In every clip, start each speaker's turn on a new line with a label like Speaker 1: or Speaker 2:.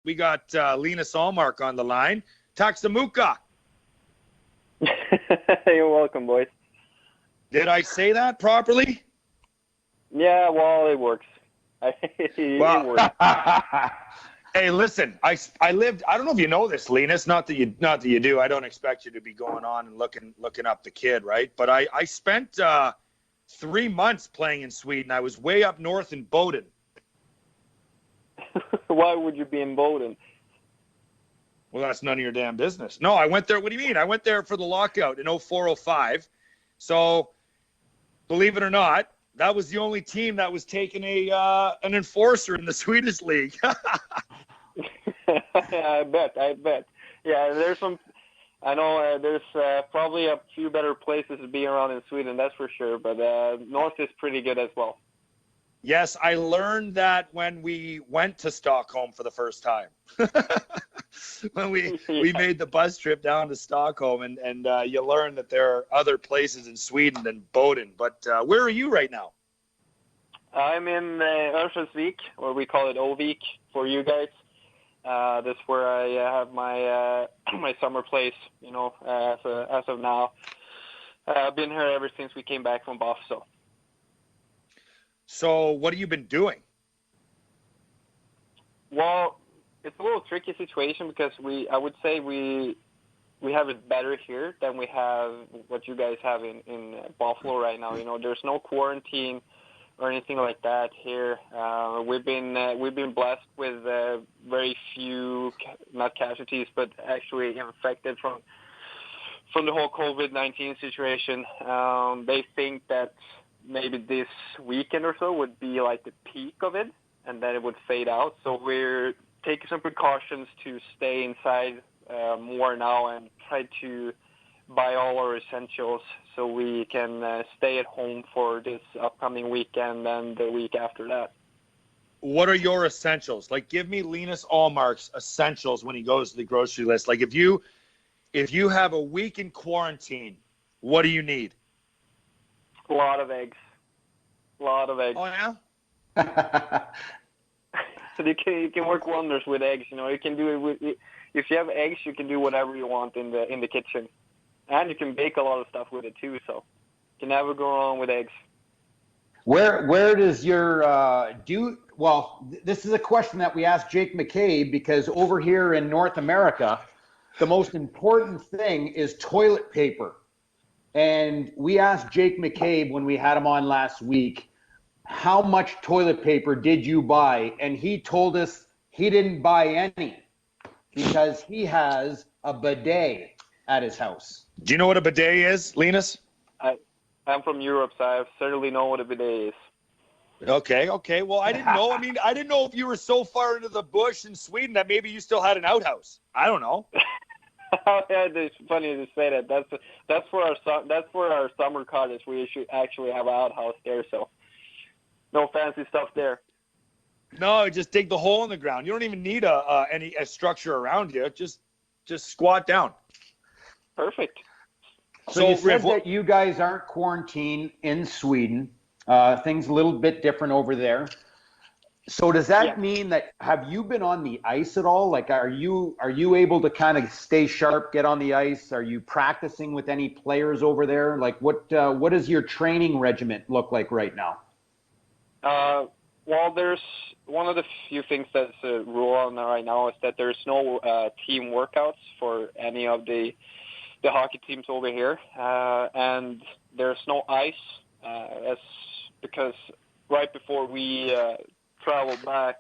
Speaker 1: We got Linus Ullmark on the line. Taksamuka.
Speaker 2: You're welcome, boys.
Speaker 1: Did I say that properly?
Speaker 2: Yeah, well, it works. It works.
Speaker 1: Hey, listen, I lived. I don't know if you know this, Linus. Not that you do. I don't expect you to be going on and looking up the kid, right? But I spent 3 months playing in Sweden. I was way up north in Boden.
Speaker 2: Why would you be in Boden?
Speaker 1: Well, that's none of your damn business. No, I went there. What do you mean? I went there for the lockout in 04-05. So, believe it or not, that was the only team that was taking an enforcer in the Swedish league.
Speaker 2: I bet. Yeah, there's some. I know there's probably a few better places to be around in Sweden, that's for sure. But North is pretty good as well.
Speaker 1: Yes, I learned that when we went to Stockholm for the first time. When we made the bus trip down to Stockholm, and you learn that there are other places in Sweden than Boden. But where are you right now?
Speaker 2: I'm in Örnsköldsvik, or we call it Ovik for you guys. That's where I have my my summer place, as of now. I've been here ever since we came back from Buff, so.
Speaker 1: So what have you been doing?
Speaker 2: Well, it's a little tricky situation because I would say we have it better here than we have what you guys have in Buffalo right now. There's no quarantine or anything like that here. We've been blessed with very few, not casualties, but actually infected from the whole COVID-19 situation. They think that maybe this weekend or so would be like the peak of it, and then it would fade out. So we're taking some precautions to stay inside more now and try to buy all our essentials so we can stay at home for this upcoming weekend and the week after that.
Speaker 1: What are your essentials? Like, give me Linus Ullmark's essentials when he goes to the grocery list. Like, if you have a week in quarantine, what do you need?
Speaker 2: A lot of eggs.
Speaker 1: Oh, yeah?
Speaker 2: So you can work wonders with eggs. You can do it with, if you have eggs, you can do whatever you want in the kitchen, and you can bake a lot of stuff with it too. So you can never go wrong with eggs.
Speaker 3: Where does your well, this is a question that we asked Jake McCabe, because over here in North America, the most important thing is toilet paper. And we asked Jake McCabe when we had him on last week, how much toilet paper did you buy? And he told us he didn't buy any because he has a bidet at his house.
Speaker 1: Do you know what a bidet is, Linus?
Speaker 2: I'm from Europe, so I certainly know what a bidet is.
Speaker 1: Okay. Well, I didn't know. I mean, I didn't know if you were so far into the bush in Sweden that maybe you still had an outhouse. I don't know.
Speaker 2: Yeah, it's funny to say that. That's for our summer cottage. We should actually have an outhouse there, so no fancy stuff there.
Speaker 1: No, just dig the hole in the ground. You don't even need a structure around you. Just squat down.
Speaker 2: Perfect.
Speaker 3: So you said that you guys aren't quarantined in Sweden. Things a little bit different over there. So does that mean that, have you been on the ice at all? Like, are you able to kind of stay sharp, get on the ice? Are you practicing with any players over there? Like, what does your training regiment look like right now?
Speaker 2: Well, there's one of the few things that's a rule on right now is that there's no team workouts for any of the hockey teams over here, and there's no ice because right before we traveled back,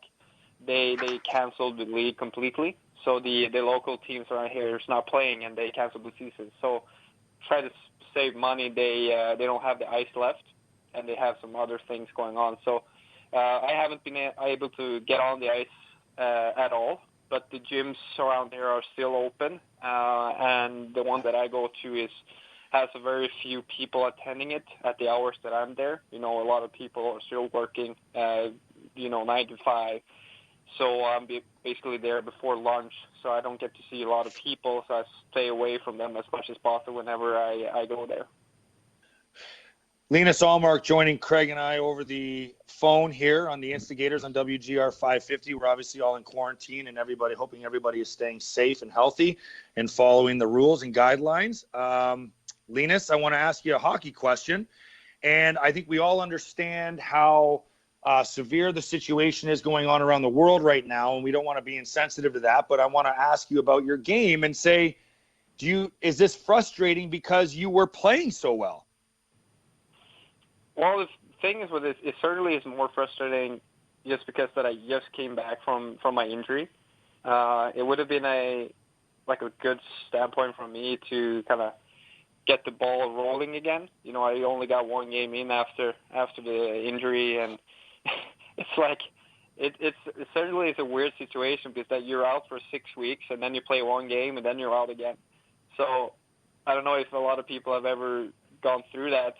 Speaker 2: they canceled the league completely. So the local teams around here is not playing, and they canceled the season. So try to save money. They don't have the ice left, and they have some other things going on. So I haven't been able to get on the ice at all. But the gyms around here are still open, and the one that I go to has a very few people attending it at the hours that I'm there. A lot of people are still working, 9 to 5. So I'm basically there before lunch, so I don't get to see a lot of people, so I stay away from them as much as possible whenever I go there.
Speaker 1: Linus Ullmark joining Craig and I over the phone here on the Instigators on WGR 550. We're obviously all in quarantine and hoping everybody is staying safe and healthy and following the rules and guidelines. Linus, I want to ask you a hockey question. And I think we all understand how severe the situation is going on around the world right now, and we don't want to be insensitive to that. But I want to ask you about your game and say, is this frustrating because you were playing so well?
Speaker 2: Well, the thing is with this, it certainly is more frustrating just because that I just came back from my injury. It would have been a good standpoint for me to kind of get the ball rolling again. You know, I only got one game in after the injury, and it's like it certainly is a weird situation because that you're out for 6 weeks and then you play one game and then you're out again. So I don't know if a lot of people have ever gone through that.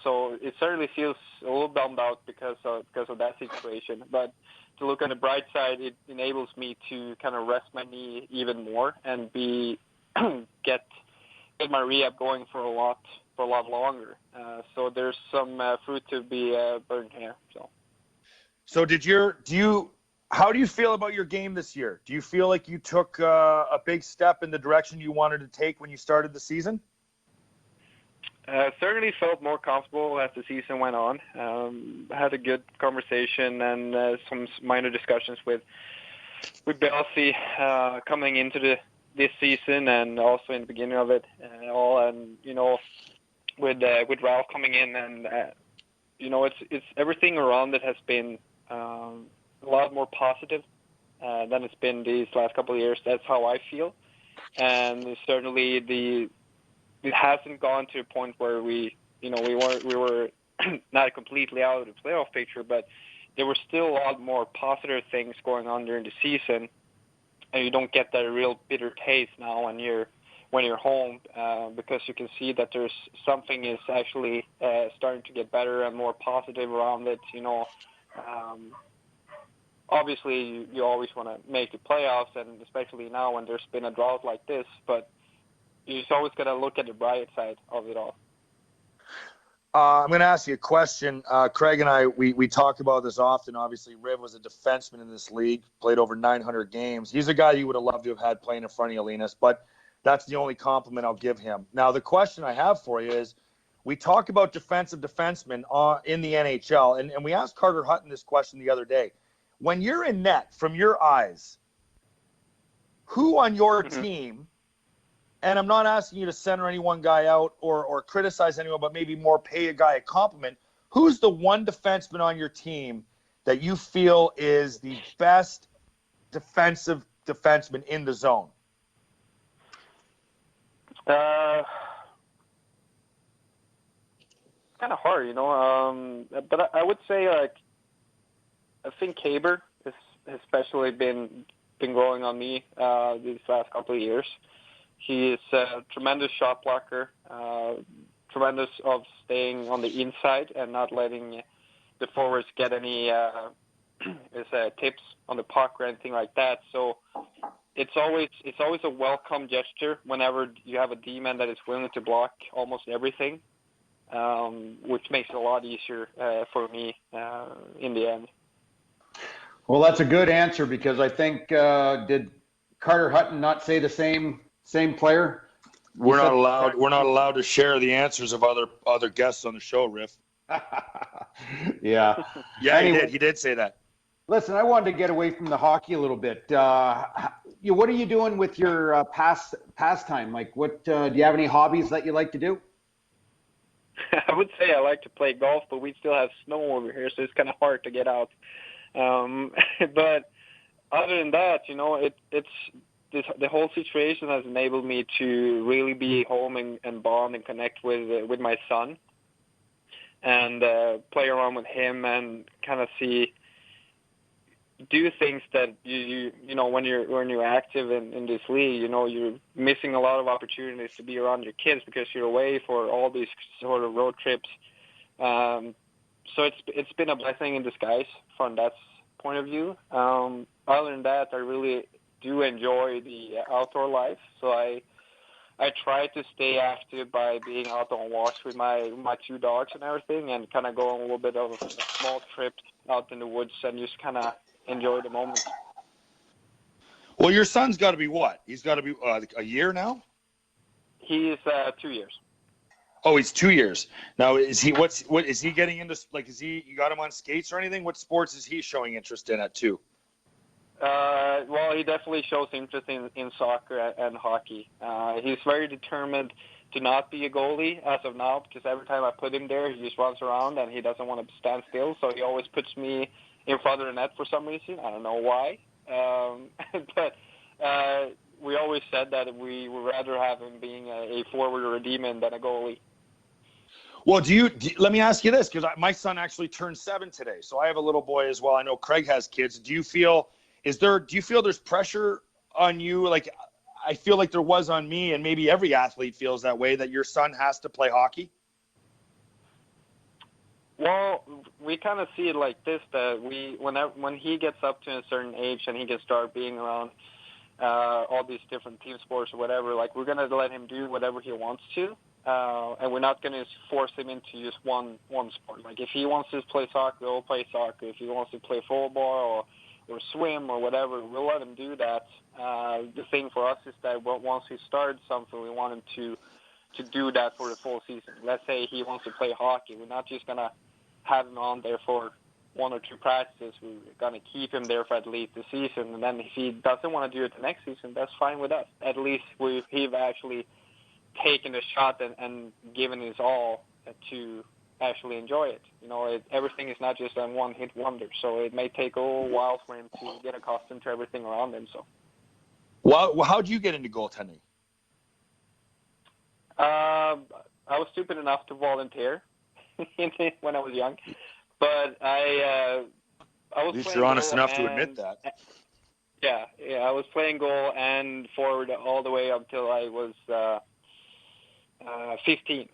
Speaker 2: So it certainly feels a little bummed out because of that situation. But to look on the bright side, it enables me to kind of rest my knee even more and get my rehab going for a lot longer. So there's some fruit to be burned here.
Speaker 1: So how do you feel about your game this year? Do you feel like you took a big step in the direction you wanted to take when you started the season?
Speaker 2: Certainly felt more comfortable as the season went on. Had a good conversation and some minor discussions with Belsi coming into this season and also in the beginning of it and you know with Ralph coming in and you know it's everything around it has been a lot more positive than it's been these last couple of years. That's how I feel, and certainly it hasn't gone to a point where we were not completely out of the playoff picture, but there were still a lot more positive things going on during the season, and you don't get that real bitter taste now when you're home because you can see that there's something is actually starting to get better and more positive around it. You know, obviously you always want to make the playoffs, and especially now when there's been a drought like this, but you just always got to look at the bright side of it all.
Speaker 1: I'm going to ask you a question. Craig and I, we talk about this often. Obviously, Riv was a defenseman in this league, played over 900 games. He's a guy you would have loved to have had playing in front of you, Linus, but that's the only compliment I'll give him. Now, the question I have for you is, we talk about defensive defensemen in the NHL, and we asked Carter Hutton this question the other day. When you're in net, from your eyes, who on your team, and I'm not asking you to center any one guy out or criticize anyone, but maybe more pay a guy a compliment. Who's the one defenseman on your team that you feel is the best defensive defenseman in the zone?
Speaker 2: It's kind of hard, you know. But I would say, I think Haber has especially been growing on me these last couple of years. He is a tremendous shot blocker, tremendous of staying on the inside and not letting the forwards get any tips on the puck or anything like that. So it's always a welcome gesture whenever you have a D-man that is willing to block almost everything, which makes it a lot easier for me in the end.
Speaker 3: Well, that's a good answer because I think did Carter Hutton not say the same player?
Speaker 1: We're not allowed to share the answers of other guests on the show, Riff.
Speaker 3: Yeah.
Speaker 1: Yeah, anyway, he did say that.
Speaker 3: Listen, I wanted to get away from the hockey a little bit. What are you doing with your pastime? Like, what do you have any hobbies that you like to do?
Speaker 2: I would say I like to play golf, but we still have snow over here, so it's kind of hard to get out. But other than that, you know, the whole situation has enabled me to really be home and bond and connect with my son and play around with him and kind of do things that you know when you're active in this league, you know, you're missing a lot of opportunities to be around your kids because you're away for all these sort of road trips. So it's been a blessing in disguise from that point of view. Other than that, I really do enjoy the outdoor life. So I I try to stay active by being out on walks with my two dogs and everything, and kind of go on a little bit of a small trip out in the woods and just kind of enjoy the moment.
Speaker 1: Well, your son's got to be what? He's got to be a year now?
Speaker 2: He's 2 years.
Speaker 1: Oh, he's 2 years. Now, is he getting into, like, you got him on skates or anything? What sports is he showing interest in at 2?
Speaker 2: Well, he definitely shows interest in soccer and hockey. He's very determined to not be a goalie as of now, because every time I put him there, he just runs around and he doesn't want to stand still. So he always puts me in front of the net for some reason. I don't know why. But we always said that we would rather have him being a forward or a D-man than a goalie.
Speaker 1: Well, let me ask you this, because my son actually turned 7 today, so I have a little boy as well. I know Craig has kids. Do you feel there's pressure on you? Like, I feel like there was on me, and maybe every athlete feels that way, that your son has to play hockey?
Speaker 2: Well, we kind of see it like this, that when he gets up to a certain age and he can start being around all these different team sports or whatever, like, we're going to let him do whatever he wants to. And we're not going to force him into just one sport. Like, if he wants to play soccer, he'll play soccer. If he wants to play football or swim or whatever, we'll let him do that. The thing for us is that once he starts something, we want him to do that for the full season. Let's say he wants to play hockey. We're not just going to have him on there for 1 or 2 practices. We're going to keep him there for at least the season. And then if he doesn't want to do it the next season, that's fine with us. At least we've actually taken a shot and given his all to actually enjoy it. You know, everything is not just a one-hit wonder, so it may take a little while for him to get accustomed to everything around him. So,
Speaker 1: well, how'd you get into goaltending?
Speaker 2: I was stupid enough to volunteer when I was young, but I was.
Speaker 1: At least you're honest enough to admit that.
Speaker 2: Yeah, I was playing goal and forward all the way up till I was 15.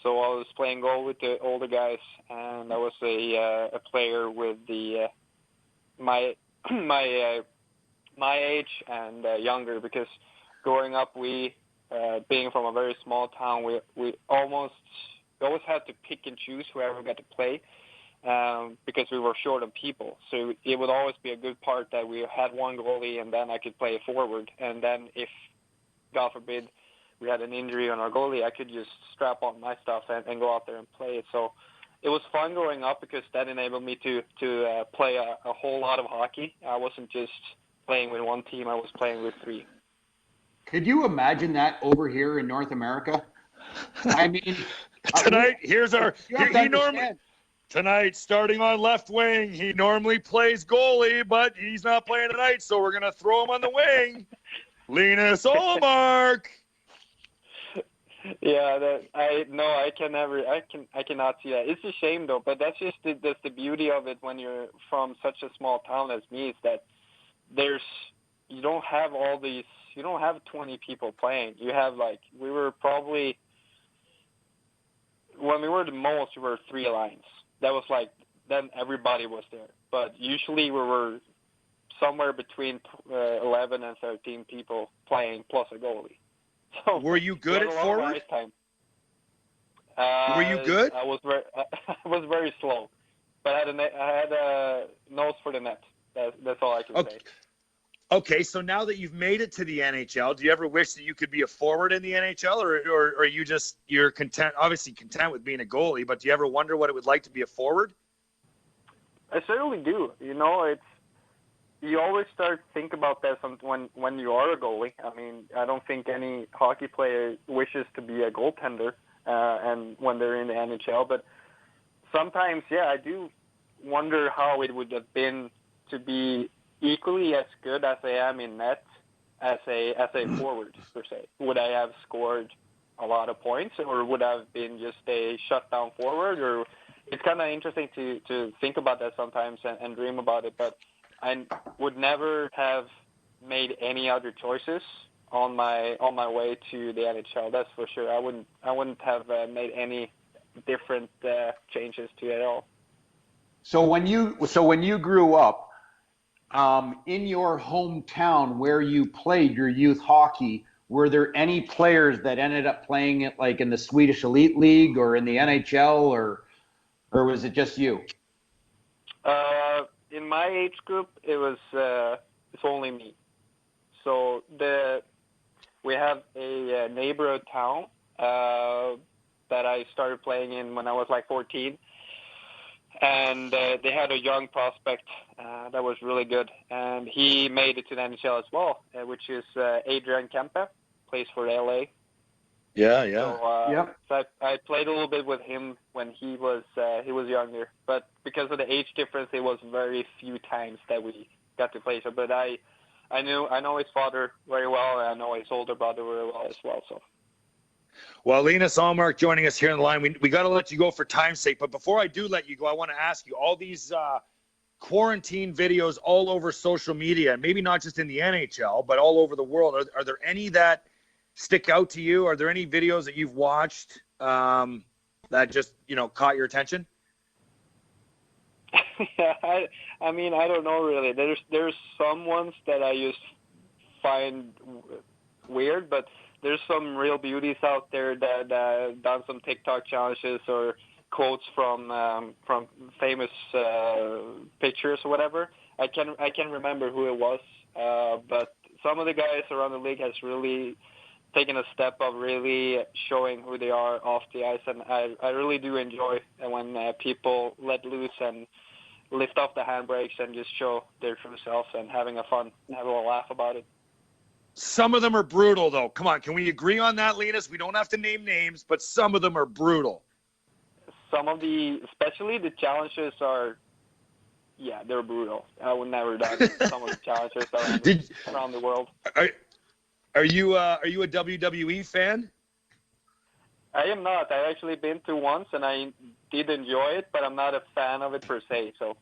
Speaker 2: So I was playing goal with the older guys, and I was a player with my age and younger, because growing up, we being from a very small town, we always had to pick and choose whoever got to play, because we were short on people. So it would always be a good part that we had one goalie, and then I could play forward, and then if, God forbid, we had an injury on our goalie, I could just strap on my stuff and go out there and play it. So it was fun growing up, because that enabled me to play a whole lot of hockey. I wasn't just playing with one team, I was playing with 3.
Speaker 3: Could you imagine that over here in North America? I mean,
Speaker 1: tonight, tonight, starting on left wing, he normally plays goalie, but he's not playing tonight, so we're going to throw him on the wing. Linus Ullmark.
Speaker 2: Yeah, I cannot see that. It's a shame though, but that's the beauty of it when you're from such a small town as me, is that you don't have 20 people playing. You have, like, we were probably, when we were the most, we were 3 lines. That was like, then everybody was there. But usually we were somewhere between 11 and 13 people playing plus a goalie. So
Speaker 1: were you good at forward? Were you good?
Speaker 2: I was very slow, but I had a nose for the net. That's all I can say.
Speaker 1: Okay, so now that you've made it to the NHL, do you ever wish that you could be a forward in the NHL, or are you're content, obviously content with being a goalie, but do you ever wonder what it would like to be a forward?
Speaker 2: I certainly do. You know, you always start to think about that when you are a goalie. I mean, I don't think any hockey player wishes to be a goaltender and when they're in the NHL. But sometimes, I do wonder how it would have been to be equally as good as I am in net as a forward, per se. Would I have scored a lot of points, or would I have been just a shutdown forward? Or it's kind of interesting to think about that sometimes and dream about it. But I would never have made any other choices on my way to the NHL. That's for sure. I wouldn't have made any different changes to it at all.
Speaker 3: So when you grew up, in your hometown where you played your youth hockey, were there any players that ended up playing it like in the Swedish Elite League or in the NHL, or was it just you?
Speaker 2: In my age group, it's only me. So we have a neighborhood town that I started playing in when I was like 14. And they had a young prospect that was really good. And he made it to the NHL as well, which is Adrian Kempe, plays for LA.
Speaker 1: Yeah, yeah.
Speaker 2: So, so I played a little bit with him when he was younger. But because of the age difference, it was very few times that we got to play. So, but I know his father very well, and I know his older brother very well as well. So.
Speaker 1: Well, Linus Ullmark joining us here on the line. We got to let you go for time's sake. But before I do let you go, I want to ask you, all these quarantine videos all over social media, and maybe not just in the NHL, but all over the world, are there any that stick out to you? Are there any videos that you've watched that just, caught your attention?
Speaker 2: Yeah, I mean, I don't know really. There's some ones that I just find weird, but there's some real beauties out there that done some TikTok challenges or quotes from famous pictures or whatever. I can remember who it was, but some of the guys around the league has really taken a step of really showing who they are off the ice, and I really do enjoy when people let loose and lift off the handbrakes and just show their true selves and having a laugh about it.
Speaker 1: Some of them are brutal, though. Come on, can we agree on that, Linus? We don't have to name names, but some of them are brutal.
Speaker 2: Some of especially the challenges are, yeah, they're brutal. I would never done some of the challenges around the world.
Speaker 1: Are you a WWE fan?
Speaker 2: I am not. I've actually been to once, and I did enjoy it, but I'm not a fan of it per se. So.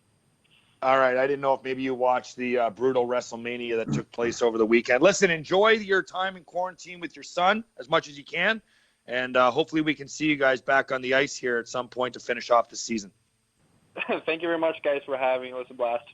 Speaker 1: All right. I didn't know if maybe you watched the brutal WrestleMania that took place over the weekend. Listen, enjoy your time in quarantine with your son as much as you can, and hopefully we can see you guys back on the ice here at some point to finish off the season.
Speaker 2: Thank you very much, guys, for having me. It was a blast.